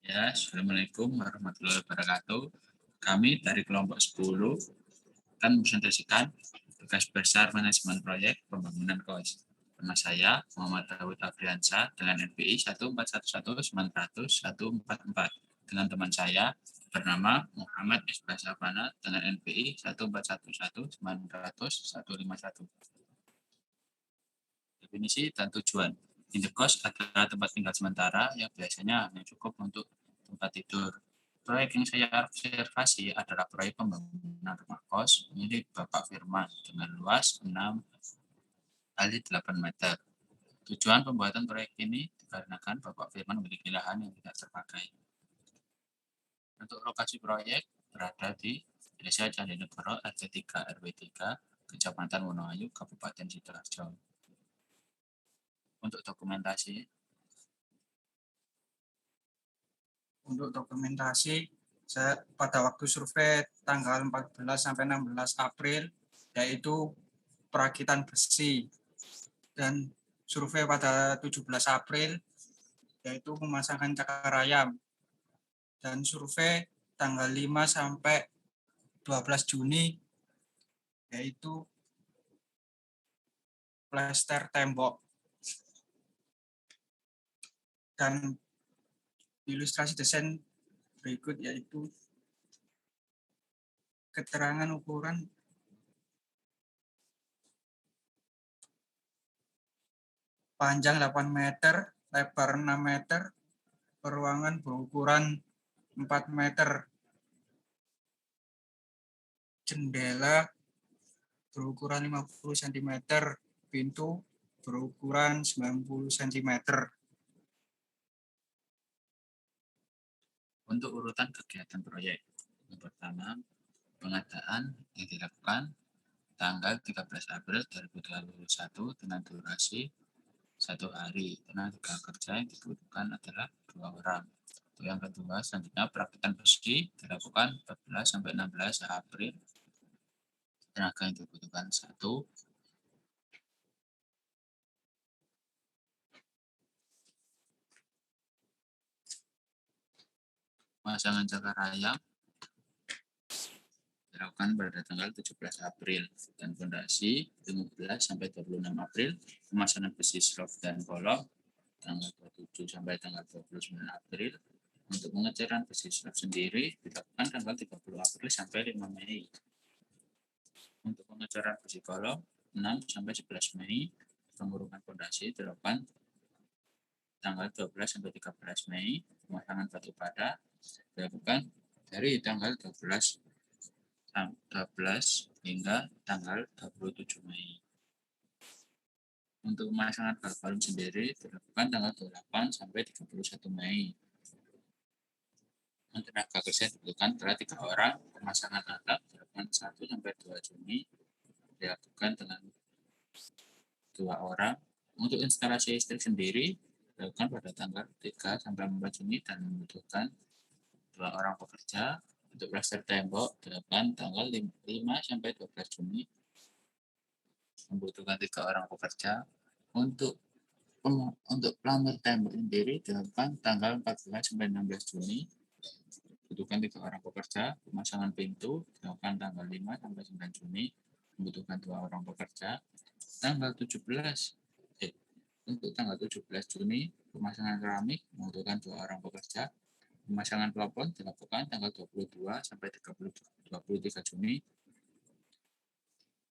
Ya, Assalamualaikum warahmatullahi wabarakatuh. Kami dari kelompok 10 akan mempresentasikan tugas besar manajemen proyek pembangunan KOS. Nama saya Muhammad Dawud Abriansa dengan NPI 1411900 dengan teman saya bernama Muhammad Isbah Sabana dengan NPI 1411900 Definisi dan tujuan. Indekos adalah tempat tinggal sementara yang biasanya hanya cukup untuk tempat tidur. Proyek yang saya observasi adalah proyek pembangunan rumah kos milik Bapak Firman dengan luas 6 kali 8 meter. Tujuan pembuatan proyek ini dikarenakan Bapak Firman memiliki lahan yang tidak terpakai. Untuk lokasi proyek berada di Desa Candinegoro RT 3 RW 3, Kecamatan Wonoayu, Kabupaten Sidoarjo. Untuk dokumentasi, saya pada waktu survei tanggal 14 sampai 16 April yaitu perakitan besi, dan survei pada 17 April yaitu pemasangan cakar ayam, dan survei tanggal 5 sampai 12 Juni yaitu plester tembok. Dan ilustrasi desain berikut yaitu keterangan ukuran panjang 8 meter, lebar 6 meter, peruangan berukuran 4 meter, jendela berukuran 50 cm, pintu berukuran 90 cm. untuk urutan kegiatan proyek. Yang pertama, pengadaan yang dilakukan tanggal 13 April 2021 dengan durasi 1 hari. Tenaga kerja yang dibutuhkan adalah 2 orang. Yang kedua, selanjutnya perakitan besi dilakukan 14 sampai 16 April. Tenaga yang dibutuhkan 1. Pemasangan cakar ayam dilakukan pada tanggal 17 April dan fondasi 15 sampai 26 April. Pemasangan besi slop dan kolom tanggal 27 sampai tanggal 29 April. Untuk pengecaran besi slop sendiri dilakukan tanggal 30 April sampai 5 Mei. Untuk pengecaran besi kolom 6 sampai 11 Mei. Pengurukan fondasi dilakukan tanggal 12 sampai 13 Mei. Pemasangan batu pada dilakukan dari tanggal 12 hingga tanggal 27 Mei. Untuk pemasangan balon sendiri dilakukan tanggal 8 sampai 31 Mei. Tenaga kerja dibutuhkan adalah 3 orang. Pemasangan atap dilakukan 1 sampai 2 Juni dilakukan dengan 2 orang. Untuk instalasi listrik sendiri dilakukan pada tanggal 3 sampai 4 Juni dan membutuhkan 2 orang pekerja. Untuk plester tembok dilakukan tanggal 5 sampai 12 Juni membutuhkan 3 orang pekerja. Untuk pelamir tembok sendiri dilakukan tanggal 14 sampai 16 Juni membutuhkan 3 orang pekerja. Pemasangan pintu dilakukan tanggal 5 sampai 9 Juni membutuhkan 2 orang pekerja. Untuk tanggal 17 Juni pemasangan keramik membutuhkan 2 orang pekerja. Pemasangan plafon dilakukan tanggal 22 sampai 23 Juni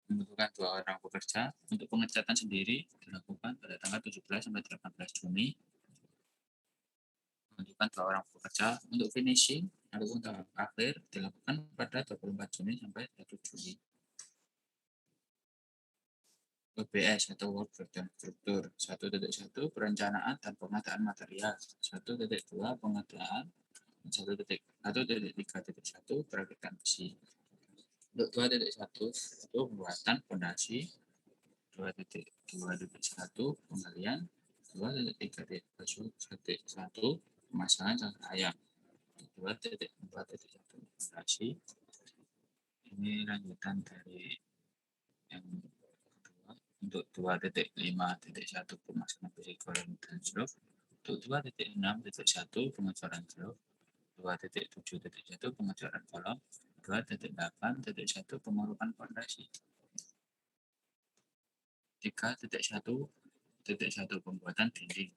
membutuhkan 2 orang pekerja. Untuk pengecatan sendiri dilakukan pada tanggal 17 sampai 18 Juni membutuhkan 2 orang pekerja. Untuk finishing ataupun tahap akhir dilakukan pada 24 Juni sampai 1 Juli. WBS atau Work Breakdown Struktur 1.1 perencanaan dan pengadaan material 1.2 pengadaan 1.3.1 perakitan besi. Untuk 2.1 itu pembuatan fondasi 2.2.1 penggalian 2.3.1 pemasangan cakar ayam 2.4.1 fondasi. Ini lanjutan dari yang kedua. Untuk 2.5.1 pemasangan besi kolom dan slop Untuk 2.6.1 pengecoran blok, 2.7.1 pengecoran kolom, 2.8.1 pengurukan fondasi, 3.1.1 pembuatan dinding,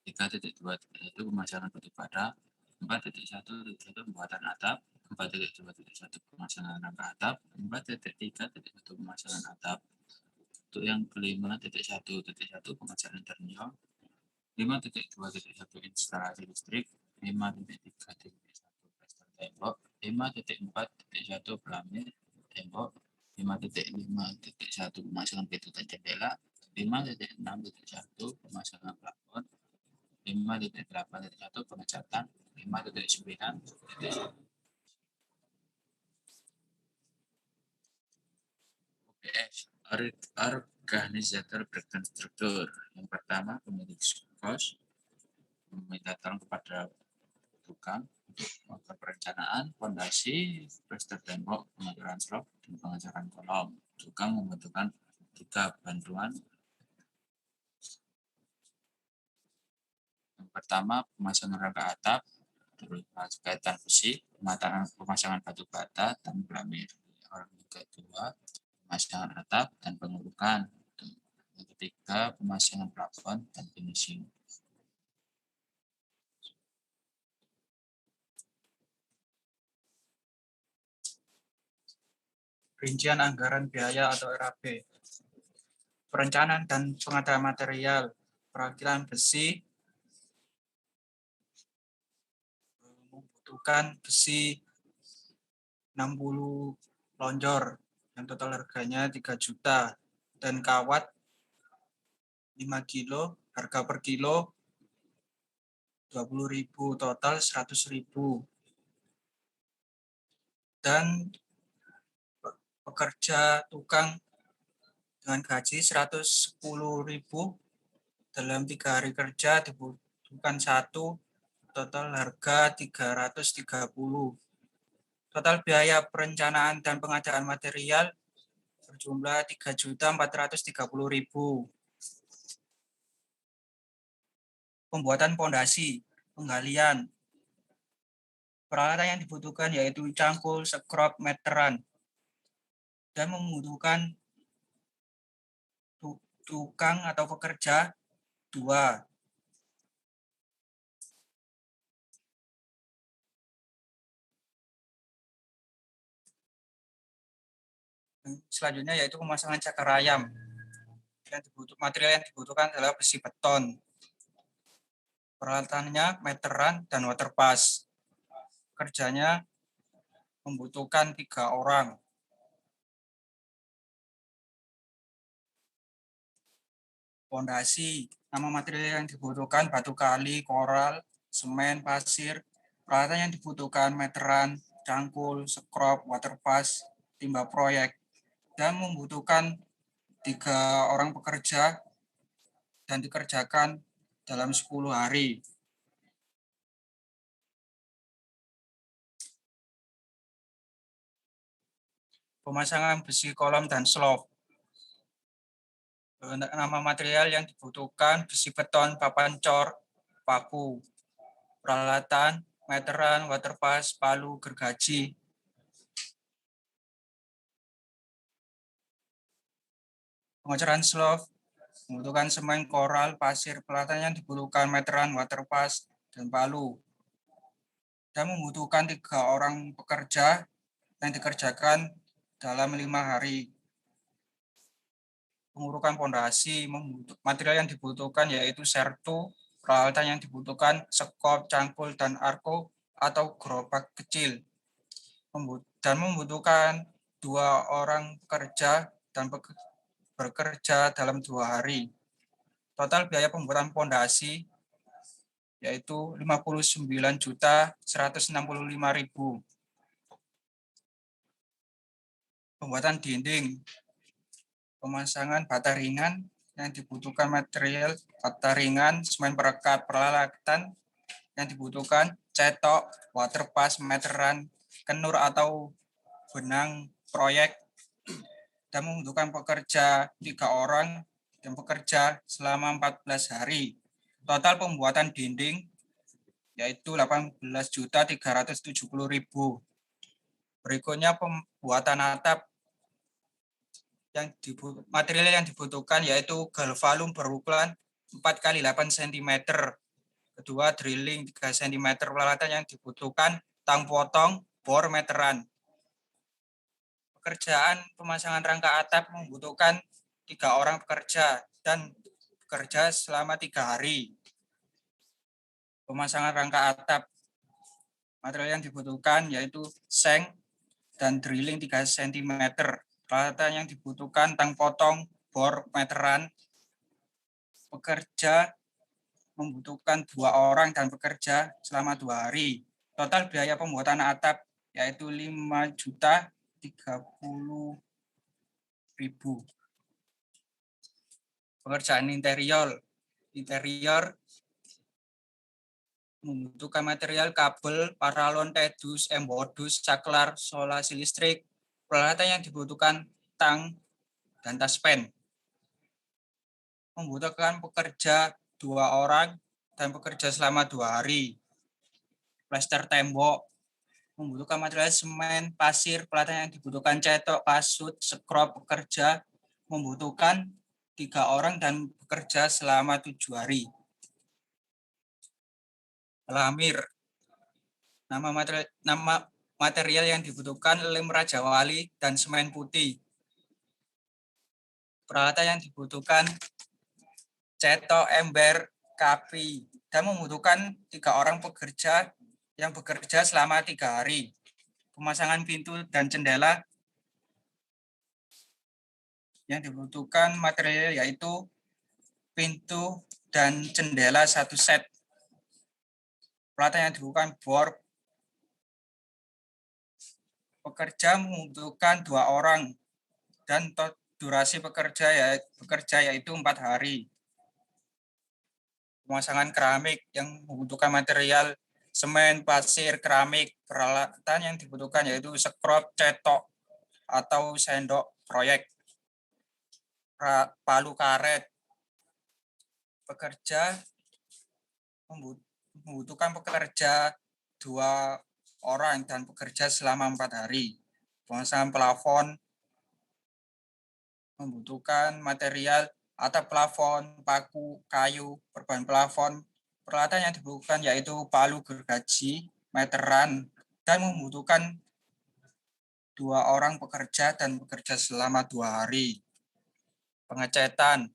3.2.1 pemasangan batu bara, 4.1.1 pembuatan atap, 4.2.1 pemasangan rangka atap, 4.3.1 pemasangan atap. Untuk yang kelima, 5.1.1 pengecasan interior, 5.2.1 instalasi listrik, 5.3.1 plaster tembok, 5.4.1 pelamir tembok, 5.5.1 pemasangan pintu dan jendela, 5.6.1 pemasangan plafon, 5.8.1 pengecatan, 5.9 OPS, organisator berkonstruktur. Yang pertama, pemilik kos meminta tolong kepada tukang untuk melakukan perencanaan fondasi, plaster tembok, pengecoran slop, dan pengecoran kolom. Tukang membutuhkan 3 bantuan. Yang pertama, pemasangan rangka atap, terus kaitan besi, pemasangan batu bata, dan pelamir. Yang kedua, pemasangan atap dan pengurukan. Yang ketiga, pemasangan plafon dan finishing. Rincian anggaran biaya atau RAB. Perencanaan dan pengadaan material, perakilan besi, membutuhkan besi 60 lonjor yang total harganya 3 juta dan kawat 5 kilo, harga per kilo 20.000, total 100.000. Dan pekerja tukang dengan gaji 110.000 dalam 3 hari kerja dibutuhkan 1, total harga 330. Total biaya perencanaan dan pengadaan material berjumlah 3.430.000. Pembuatan pondasi, penggalian. Peralatan yang dibutuhkan yaitu cangkul, sekrup, meteran, dan membutuhkan tukang atau pekerja 2. Selanjutnya yaitu pemasangan cakar ayam. Material yang dibutuhkan adalah besi beton. Peralatannya meteran dan waterpass. Kerjanya membutuhkan 3 orang. Pondasi, nama material yang dibutuhkan batu kali, koral, semen, pasir. Peralatan yang dibutuhkan meteran, cangkul, sekrup, waterpass, timba proyek, dan membutuhkan 3 orang pekerja dan dikerjakan dalam 10 hari. Pemasangan besi kolom dan slop. Nama material yang dibutuhkan besi beton, papan cor, paku. Peralatan, meteran, waterpass, palu, gergaji. Pengecoran slop membutuhkan semen, koral, pasir. Peralatan yang dibutuhkan meteran, waterpass, dan palu. Dan membutuhkan 3 orang pekerja yang dikerjakan dalam 5 hari. Pengurukan pondasi, material yang dibutuhkan yaitu sertu, peralatan yang dibutuhkan sekop, cangkul, dan arko atau gerobak kecil. Dan membutuhkan 2 orang pekerja dan bekerja dalam 2 hari. Total biaya pembuatan pondasi yaitu 59.165.000. Pembuatan dinding, pemasangan bata ringan yang dibutuhkan material bata ringan, semen perekat, peralatan yang dibutuhkan cetok, waterpass, meteran, kenur atau benang proyek, dan membutuhkan pekerja 3 orang dan bekerja selama 14 hari. Total pembuatan dinding yaitu 18.370.000. Berikutnya pembuatan atap material yang dibutuhkan yaitu galvalum berukuran 4 x 8 cm. Kedua, drilling 3 cm. Peralatan yang dibutuhkan tang potong, bor meteran. Pekerjaan pemasangan rangka atap membutuhkan 3 orang pekerja dan bekerja selama 3 hari. Pemasangan rangka atap, material yang dibutuhkan yaitu seng dan drilling 3 cm. Peralatan yang dibutuhkan tang potong, bor meteran. Pekerja membutuhkan 2 orang dan bekerja selama 2 hari. Total biaya pembuatan atap yaitu 5.030.000. Pekerjaan interior membutuhkan material kabel, paralon, tedus, embodus, saklar, solasi listrik. Peralatan yang dibutuhkan tang dan taspen. Membutuhkan pekerja 2 orang dan bekerja selama 2 hari. Plester tembok membutuhkan material semen, pasir. Peralatan yang dibutuhkan cetok, kasut, sekrup. Pekerja membutuhkan 3 orang dan bekerja selama 7 hari. Lamir. Nama material yang dibutuhkan lem Raja Wali dan semen putih. Peralatan yang dibutuhkan cetok, ember, kapi, dan membutuhkan 3 orang pekerja yang bekerja selama 3 hari. Pemasangan pintu dan jendela yang dibutuhkan material yaitu pintu dan jendela 1 set. Peralatan yang dibutuhkan bor. Pekerja membutuhkan 2 orang dan durasi bekerja yaitu 4 hari. Pemasangan keramik yang membutuhkan material semen, pasir, keramik. Peralatan yang dibutuhkan yaitu sekrup, cetok, atau sendok proyek. Palu karet. Pekerja membutuhkan pekerja 2 orang dan bekerja selama 4 hari. Pemasangan plafon membutuhkan material atap plafon, paku, kayu, perban plafon. Peralatan yang dibutuhkan yaitu palu gergaji, meteran, dan membutuhkan 2 orang pekerja dan bekerja selama 2 hari. Pengecetan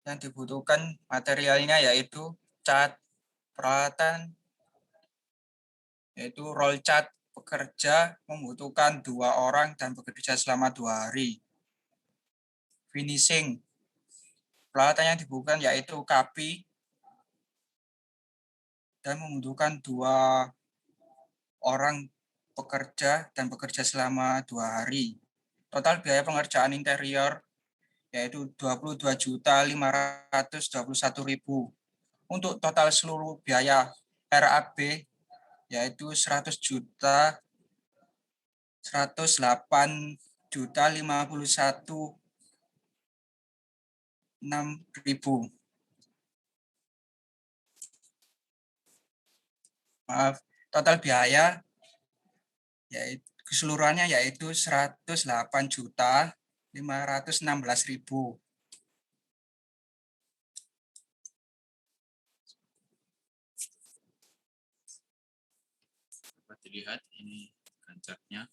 yang dibutuhkan materialnya yaitu cat. Peralatan yaitu roll cat. Pekerja membutuhkan 2 orang dan bekerja selama 2 hari. Finishing. Peralatan yang dibutuhkan yaitu kapi dan membutuhkan 2 orang pekerja dan bekerja selama 2 hari. Total biaya pengerjaan interior yaitu 22.521.000. Untuk total seluruh biaya RAB yaitu 100.108.051.600. Maaf, total biaya yaitu keseluruhannya yaitu 108.516.000. Dapat dilihat ini kancatnya.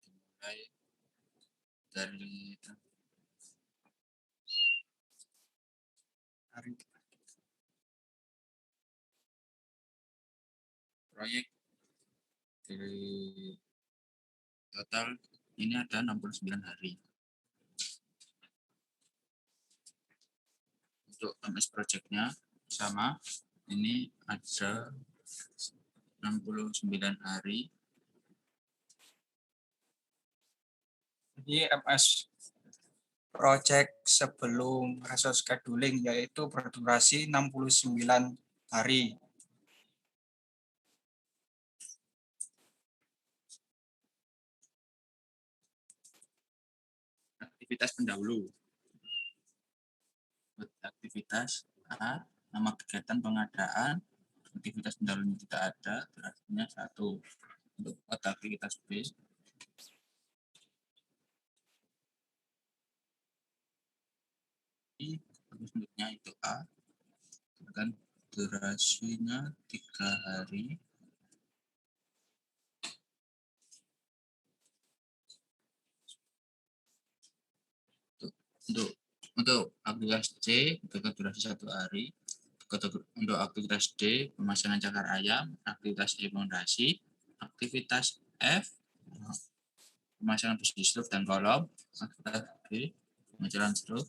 Dimulai dari proyek dari total ini ada 69 hari. Untuk MS project-nya sama, ini ada 69 hari. Jadi MS project sebelum resource scheduling yaitu berdurasi 69 hari. aktivitas pendahulu. Aktivitas A, nama kegiatan pengadaan, aktivitas pendahulunya tidak ada, berarti 1. Untuk aktivitas B, bentuknya itu A, dan durasinya 3 hari. Untuk aktivitas C, dengan durasi 1 hari. Untuk aktivitas D, pemasangan cakar ayam. Aktivitas E, fondasi. Aktivitas F, pemasangan besi struk dan kolom. Aktivitas G, pengecoran struk.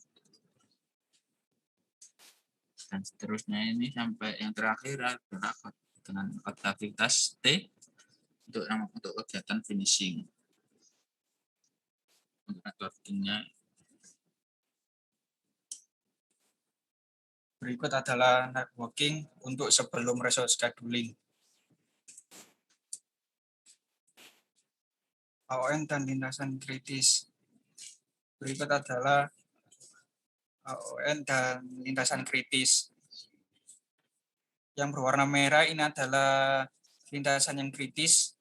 Dan seterusnya ini sampai yang terakhir adalah dengan aktivitas T untuk kegiatan finishing. Untuk networking-nya. Berikut adalah networking untuk sebelum resource scheduling. AON dan lintasan kritis. Berikut adalah AON dan lintasan kritis. Yang berwarna merah ini adalah lintasan yang kritis,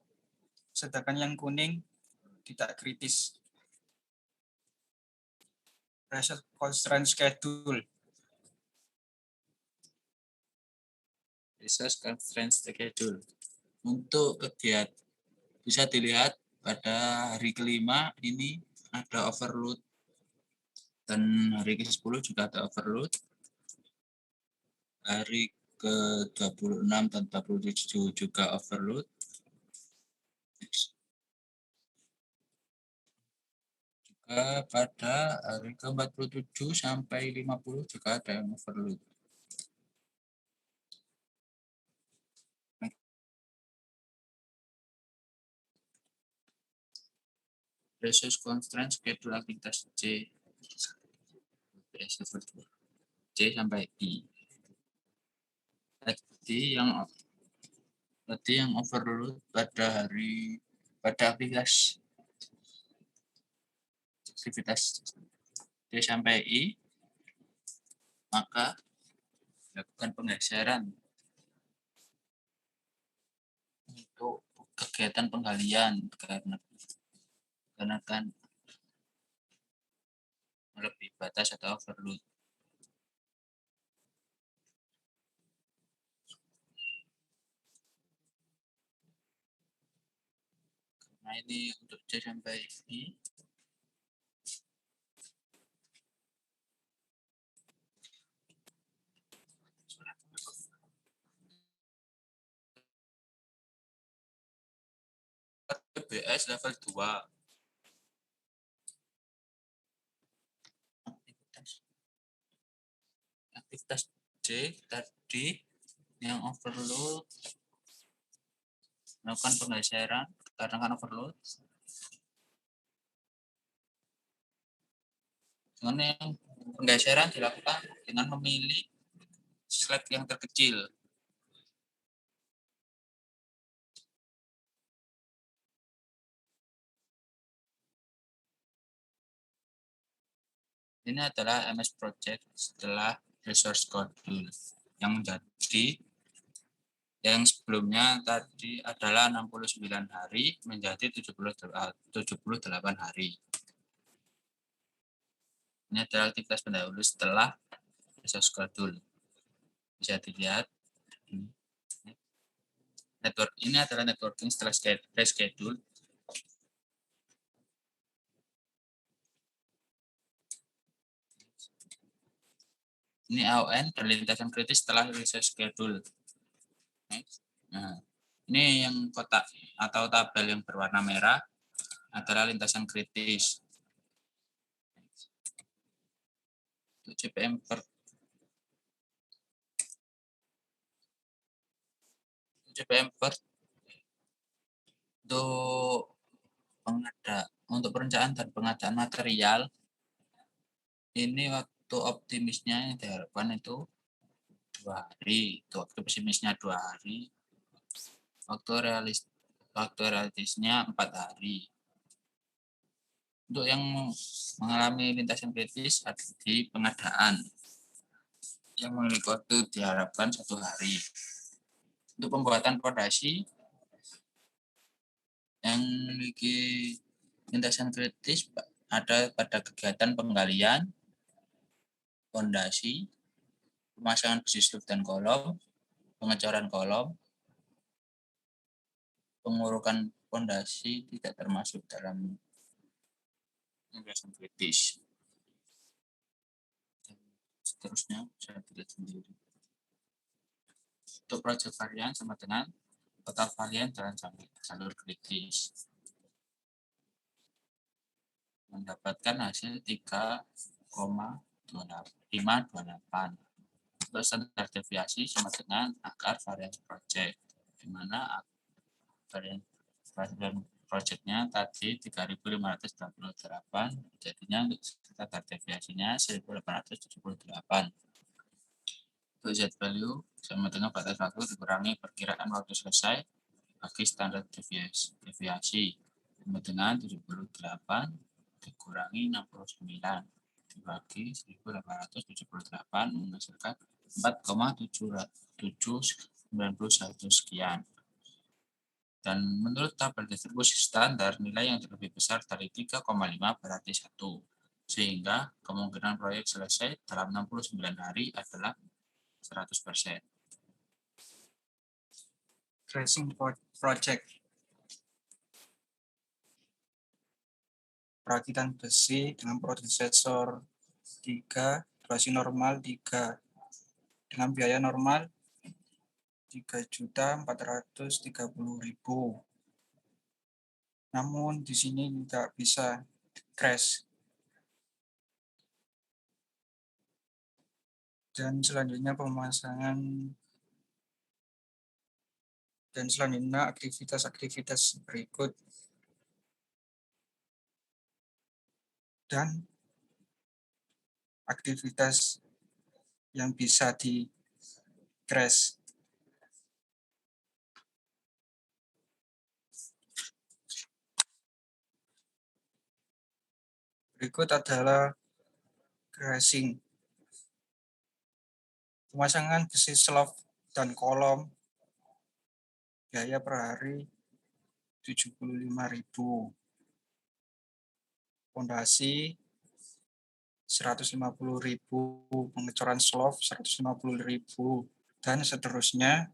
sedangkan yang kuning tidak kritis. Resource constraint schedule. Resource constraint schedule. Untuk kegiatan bisa dilihat pada hari kelima ini ada overload dan hari ke-10 juga ada overload. Hari ke-26 dan 27 juga overload. Juga pada hari ke-47 sampai 50 juga ada yang overload. Resource constraint schedule aktivitas C. C sampai I. Tadi yang overload pada aktivitas D sampai I, maka lakukan penggeseran untuk kegiatan penggalian karena kan melebihi batas atau overload. Nah ini untuk C sampai I. BS level 2. Aktivitas C tadi yang overload melakukan penggeseran karena kan overload. Dengan yang penggeseran dilakukan dengan memilih slide yang terkecil. Ini adalah MS Project setelah resource schedule yang menjadi yang sebelumnya tadi adalah 69 hari menjadi 78 hari. Ini adalah aktivitas pendahulu setelah resource schedule. Bisa dilihat. Ini adalah networking setelah reschedule. Ini AON perlintasan kritis setelah resource schedule. Nah, ini yang kotak atau tabel yang berwarna merah adalah lintasan kritis. Untuk CPM untuk perencanaan dan pengadaan material ini waktu optimisnya yang diharapkan itu 2 hari, waktu pesimisnya 2 hari, waktu realistisnya 4 hari. Untuk yang mengalami lintasan kritis ada di pengadaan yang memiliki waktu diharapkan 1 hari. Untuk pembuatan fondasi yang memiliki lintasan kritis ada pada kegiatan penggalian, fondasi, pemasangan besi slub dan kolom, pengecoran kolom, pengurukan fondasi tidak termasuk dalam lintasan kritis. Dan seterusnya saya tidak sendiri. Untuk proyek varian sama dengan total varian dalam jalur kritis. Mendapatkan hasil 3,528. Untuk standar deviasi sama dengan akar varian project, di mana varian projectnya tadi 3.598, jadinya untuk standar deviasinya 1.878. Untuk Z value sama dengan batas waktu dikurangi perkiraan waktu selesai bagi standar deviasi sama dengan 78 dikurangi 69 dibagi 1.878 menghasilkan 4,791 sekian. Dan menurut tabel distribusi standar, nilai yang lebih besar dari 3,5 berarti 1. Sehingga kemungkinan proyek selesai dalam 69 hari adalah 100%. Tracing project. Perakitan besi dengan prosesor 3, durasi normal 3, dengan biaya normal 3.430.000. Namun di sini tidak bisa crash. Dan selanjutnya aktivitas berikut. Dan aktivitas yang bisa di crash. Berikut adalah crashing. Pemasangan besi slop dan kolom biaya per hari 75.000. Fondasi 150.000, pengecoran slop 150.000, dan seterusnya.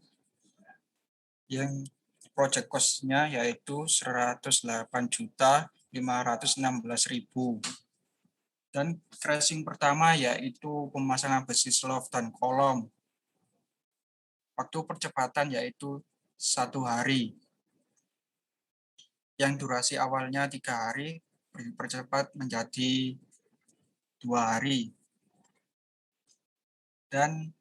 Yang project cost-nya yaitu 108.516.000. Dan crashing pertama yaitu pemasangan besi slop dan kolom. Waktu percepatan yaitu 1 hari. Yang durasi awalnya 3 hari dipercepat menjadi 2 hari. Dan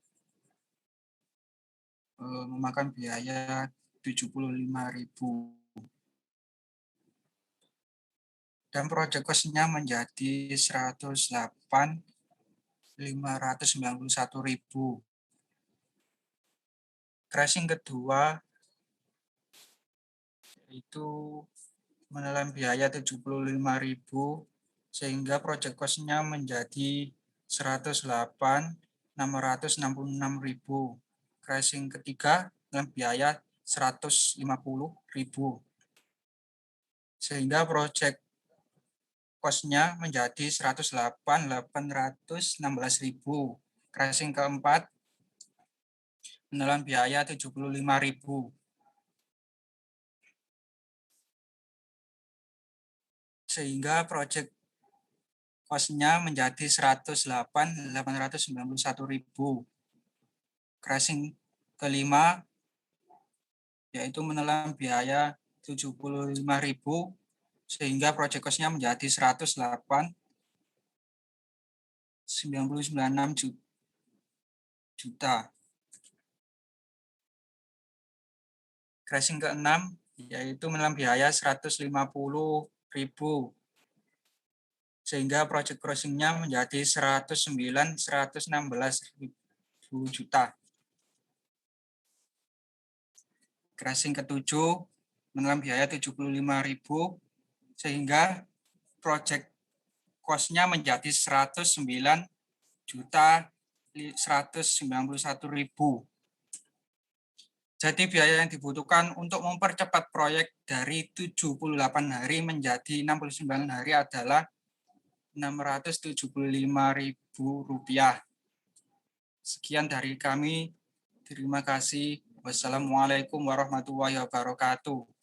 memakan biaya 75.000. Dan project cost-nya menjadi 108.591.000. Crashing kedua itu menelan biaya 75.000 sehingga project cost-nya menjadi 108.666.000. Crashing ketiga dengan biaya 150.000 sehingga project cost-nya menjadi 108.816.000. Crashing keempat menelan biaya 75.000 sehingga project cost-nya menjadi 108.891.000. Crashing kelima yaitu menelan biaya 75.000 sehingga project cost-nya menjadi 108.996 juta. Crashing keenam yaitu menelan biaya 150.000 sehingga project crossing-nya menjadi 116 juta. Crashing ketujuh menelan biaya 75.000 sehingga project cost-nya menjadi 109.191.000. Jadi biaya yang dibutuhkan untuk mempercepat proyek dari 78 hari menjadi 69 hari adalah Rp675.000. Sekian dari kami. Terima kasih. Wassalamualaikum warahmatullahi wabarakatuh.